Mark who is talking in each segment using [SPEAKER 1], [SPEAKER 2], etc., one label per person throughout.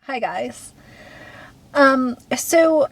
[SPEAKER 1] Hi guys. So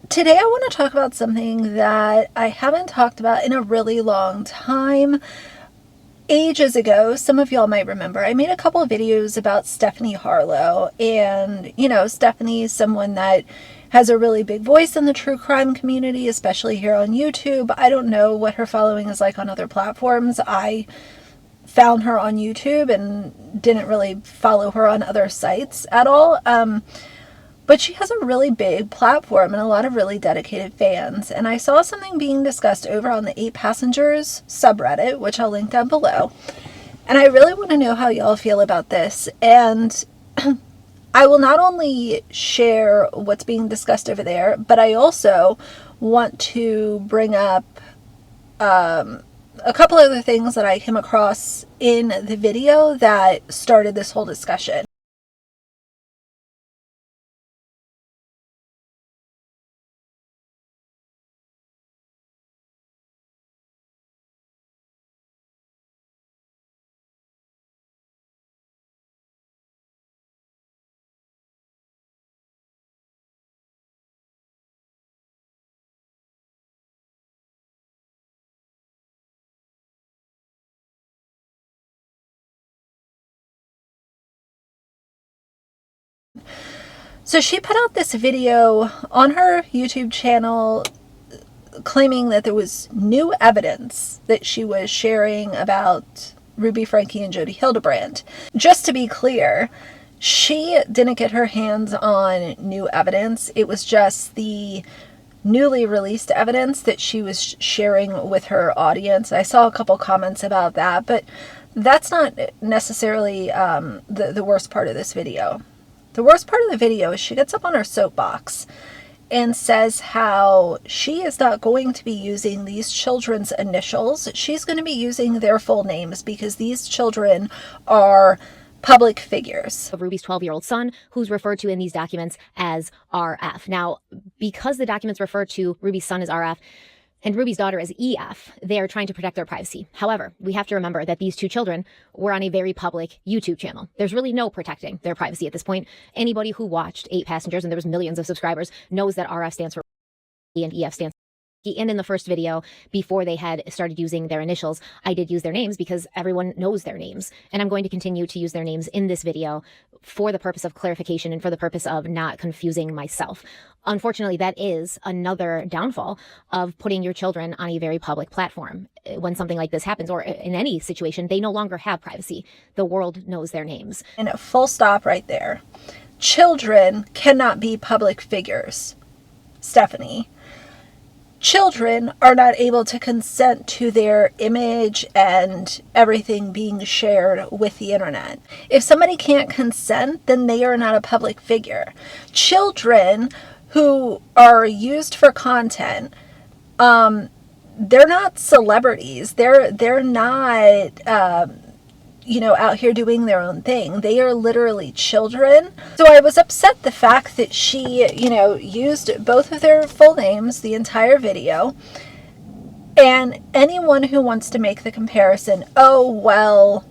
[SPEAKER 1] today I want to talk about something that I haven't talked about in a really long time. Ages ago, some of y'all might remember, I made a couple of videos about Stephanie Harlowe, and Stephanie is someone that has a really big voice in the true crime community, especially here on YouTube. I don't know what her following is like on other platforms. I found her on YouTube and didn't really follow her on other sites at all. But she has a really big platform and a lot of really dedicated fans. And I saw something being discussed over on the 8 Passengers subreddit, which I'll link down below. And I really want to know how y'all feel about this. And I will not only share what's being discussed over there, but I also want to bring up a couple other things that I came across in the video that started this whole discussion. So she put out this video on her YouTube channel claiming that there was new evidence that she was sharing about Ruby Franke and Jodi Hildebrand. Just to be clear, she didn't get her hands on new evidence. It was just the newly released evidence that she was sharing with her audience. I saw a couple comments about that, but that's not necessarily the worst part of this video. The worst part of the video is she gets up on her soapbox and says how she is not going to be using these children's initials. She's going to be using their full names because these children are public figures.
[SPEAKER 2] Of Ruby's 12-year-old son, who's referred to in these documents as RF. Now, because the documents refer to Ruby's son as RF and Ruby's daughter as EF, they are trying to protect their privacy. However, we have to remember that these two children were on a very public YouTube channel. There's really no protecting their privacy at this point. Anybody who watched 8 Passengers, and there was millions of subscribers, knows that RF stands for and EF stands for. And in the first video, before they had started using their initials, I did use their names because everyone knows their names. And I'm going to continue to use their names in this video for the purpose of clarification and for the purpose of not confusing myself. Unfortunately, that is another downfall of putting your children on a very public platform. When something like this happens, or in any situation, they no longer have privacy. The world knows their names.
[SPEAKER 1] And a full stop right there. Children cannot be public figures, Stephanie. Children are not able to consent to their image and everything being shared with the internet. If somebody can't consent, then they are not a public figure. Children who are used for content, they're not celebrities. They're not out here doing their own thing. They are literally children. So I was upset the fact that she, used both of their full names the entire video. And anyone who wants to make the comparison, oh, well,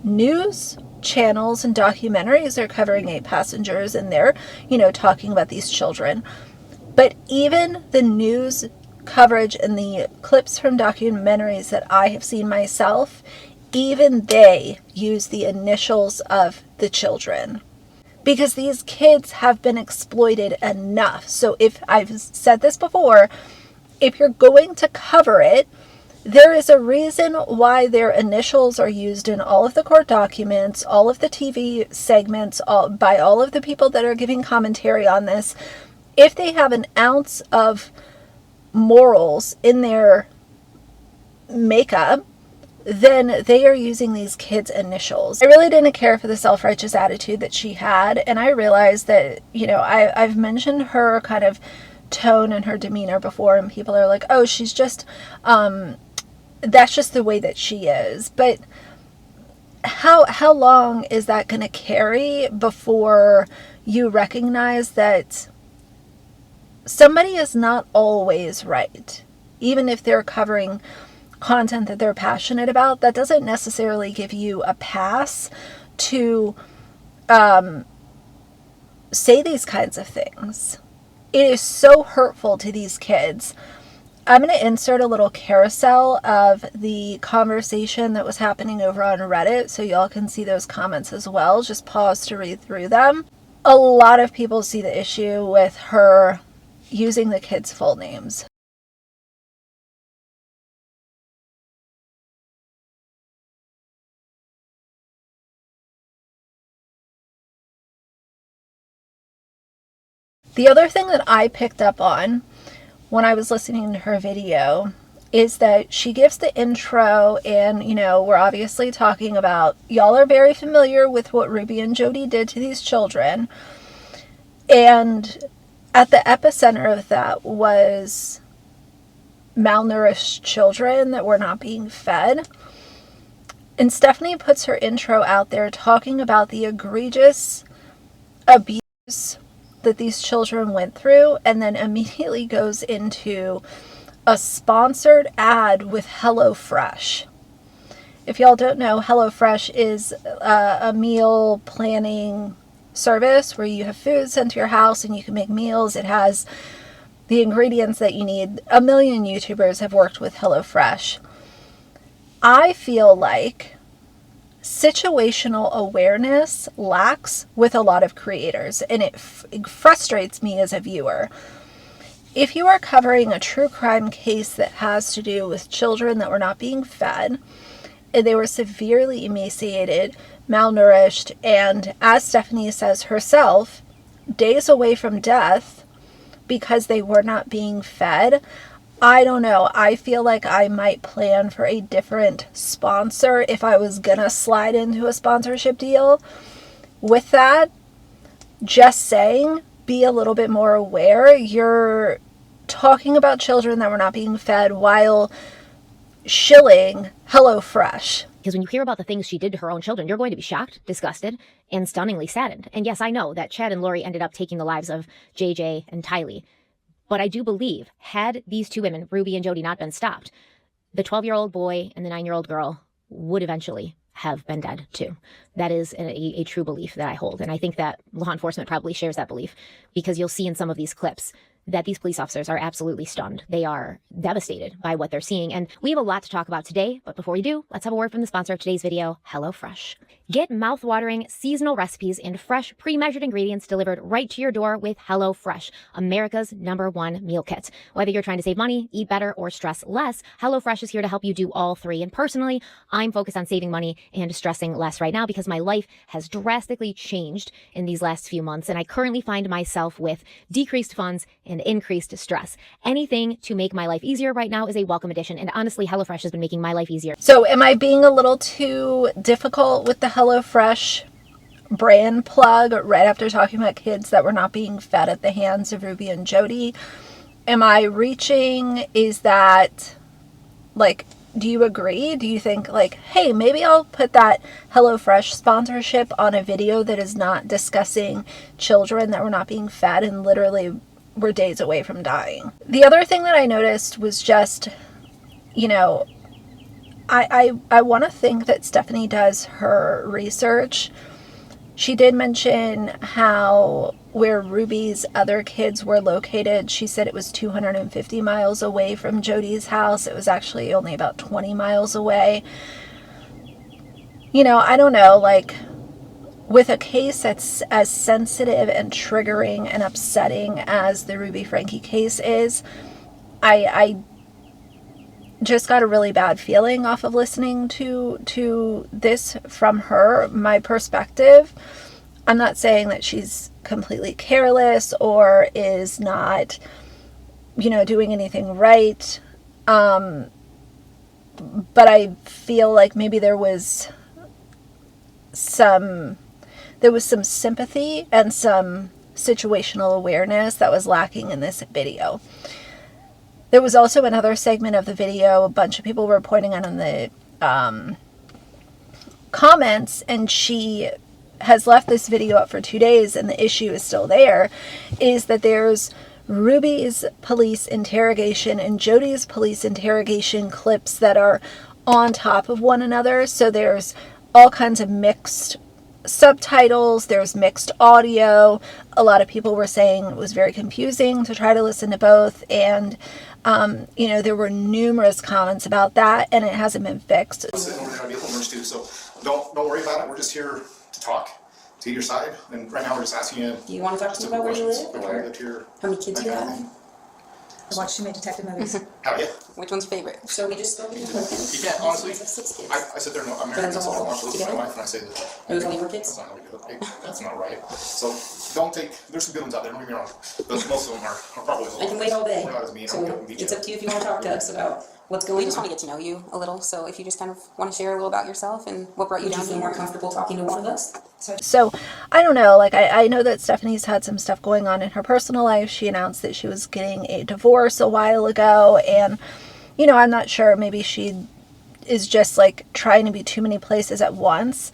[SPEAKER 1] news channels and documentaries are covering 8 Passengers and they're, talking about these children. But even the news coverage and the clips from documentaries that I have seen myself, even they use the initials of the children because these kids have been exploited enough. So if I've said this before, if you're going to cover it, there is a reason why their initials are used in all of the court documents, all of the TV segments, by all of the people that are giving commentary on this. If they have an ounce of morals in their makeup, then they are using these kids' initials. I really didn't care for the self-righteous attitude that she had, and I realized that, I've mentioned her kind of tone and her demeanor before, and people are like, oh, she's just, that's just the way that she is. But how long is that going to carry before you recognize that somebody is not always right? Even if they're covering content that they're passionate about, that doesn't necessarily give you a pass to say these kinds of things. It is so hurtful to these kids. I'm going to insert a little carousel of the conversation that was happening over on Reddit so y'all can see those comments as well. Just pause to read through them. A lot of people see the issue with her using the kids' full names. The other thing that I picked up on when I was listening to her video is that she gives the intro, and, you know, we're obviously talking about, y'all are very familiar with what Ruby and Jody did to these children. And at the epicenter of that was malnourished children that were not being fed. And Stephanie puts her intro out there talking about the egregious abuse that these children went through, and then immediately goes into a sponsored ad with HelloFresh. If y'all don't know, HelloFresh is a meal planning service where you have food sent to your house and you can make meals. It has the ingredients that you need. A million YouTubers have worked with HelloFresh. I feel like situational awareness lacks with a lot of creators, and it frustrates me as a viewer. If you are covering a true crime case that has to do with children that were not being fed, and they were severely emaciated, malnourished, and, as Stephanie says herself, days away from death because they were not being fed, I don't know. I feel like I might plan for a different sponsor if I was gonna slide into a sponsorship deal. With that, just saying, be a little bit more aware. You're talking about children that were not being fed while shilling HelloFresh.
[SPEAKER 2] Because when you hear about the things she did to her own children, you're going to be shocked, disgusted, and stunningly saddened. And yes, I know that Chad and Lori ended up taking the lives of JJ and Tylee. But I do believe, had these two women, Ruby and Jody, not been stopped, the 12-year-old boy and the 9-year-old girl would eventually have been dead too. That is a true belief that I hold. And I think that law enforcement probably shares that belief, because you'll see in some of these clips that these police officers are absolutely stunned. They are devastated by what they're seeing. And we have a lot to talk about today. But before we do, let's have a word from the sponsor of today's video, HelloFresh. Get mouth-watering seasonal recipes and fresh pre-measured ingredients delivered right to your door with HelloFresh, America's #1 meal kit. Whether you're trying to save money, eat better, or stress less, HelloFresh is here to help you do all three. And personally, I'm focused on saving money and stressing less right now because my life has drastically changed in these last few months. And I currently find myself with decreased funds and increased stress. Anything to make my life easier right now is a welcome addition. And honestly, HelloFresh has been making my life easier.
[SPEAKER 1] So am I being a little too difficult with the HelloFresh brand plug right after talking about kids that were not being fed at the hands of Ruby and Jody? Am I reaching? Is that, like, do you agree? Do you think, like, hey, maybe I'll put that HelloFresh sponsorship on a video that is not discussing children that were not being fed and literally were days away from dying? The other thing that I noticed was just, you know, I want to think that Stephanie does her research. She did mention how where Ruby's other kids were located, she said it was 250 miles away from Jody's house. It was actually only about 20 miles away. You know, I don't know, like, with a case that's as sensitive and triggering and upsetting as the Ruby Frankie case is, I just got a really bad feeling off of listening to this from her. My perspective, I'm not saying that she's completely careless or is not, you know, doing anything right. But I feel like maybe there was some sympathy and some situational awareness that was lacking in this video. There was also another segment of the video, a bunch of people were pointing out in the comments, and she has left this video up for 2 days and the issue is still there, is that there's Ruby's police interrogation and Jody's police interrogation clips that are on top of one another. So there's all kinds of mixed subtitles, there's mixed audio. A lot of people were saying it was very confusing to try to listen to both, and you know, there were numerous comments about that, and it hasn't been fixed.
[SPEAKER 3] Sitting over there, I'll be a little nervous too, so don't worry about it. We're just here to talk, to your side, and right now we're just asking you.
[SPEAKER 4] Do you want to talk to me about where you live, or how many kids you have?
[SPEAKER 5] I watched too many detective movies.
[SPEAKER 3] How yeah.
[SPEAKER 4] Which one's your favorite? So we just spoke.
[SPEAKER 3] You can't honestly. I sit there and I'm married, so I watch this with my wife, and I say that.
[SPEAKER 4] Those only your kids?
[SPEAKER 3] That's not really good. That's not right. So don't take. There's some good ones out there. Don't get me wrong. But most of them are probably.
[SPEAKER 4] I can wait all day.
[SPEAKER 3] Not as mean.
[SPEAKER 4] So it's up to you if you want to talk to us about what's going on.
[SPEAKER 6] We just want to get to know you a little, so if you just kind of want to share a little about yourself and what brought you
[SPEAKER 4] Would
[SPEAKER 6] down
[SPEAKER 4] you feel
[SPEAKER 6] here.
[SPEAKER 4] more comfortable talking to one of us?
[SPEAKER 1] So I don't know, like I know that Stephanie's had some stuff going on in her personal life. She announced that she was getting a divorce a while ago, and you know, I'm not sure, maybe she is just like trying to be too many places at once.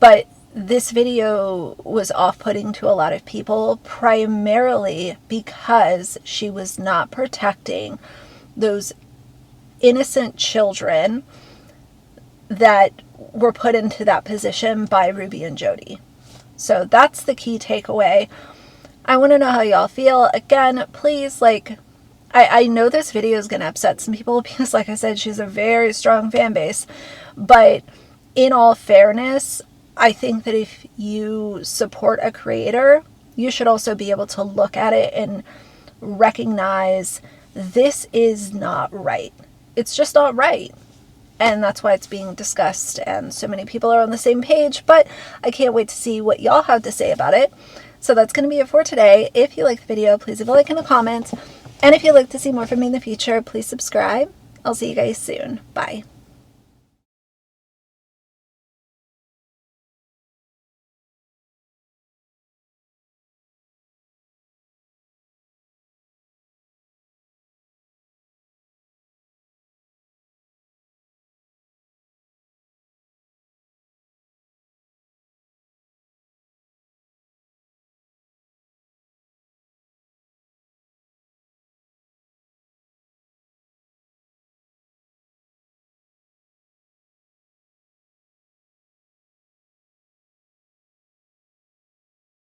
[SPEAKER 1] But this video was off-putting to a lot of people, primarily because she was not protecting those innocent children that were put into that position by Ruby and Jody. So that's the key takeaway. I want to know how y'all feel. Again, please, like, I know this video is going to upset some people because, like I said, she's a very strong fan base. But in all fairness, I think that if you support a creator, you should also be able to look at it and recognize this is not right. It's just not right. And that's why it's being discussed, and so many people are on the same page. But I can't wait to see what y'all have to say about it. So that's going to be it for today. If you like the video, please leave a like and a comment. And if you'd like to see more from me in the future, please subscribe. I'll see you guys soon. Bye.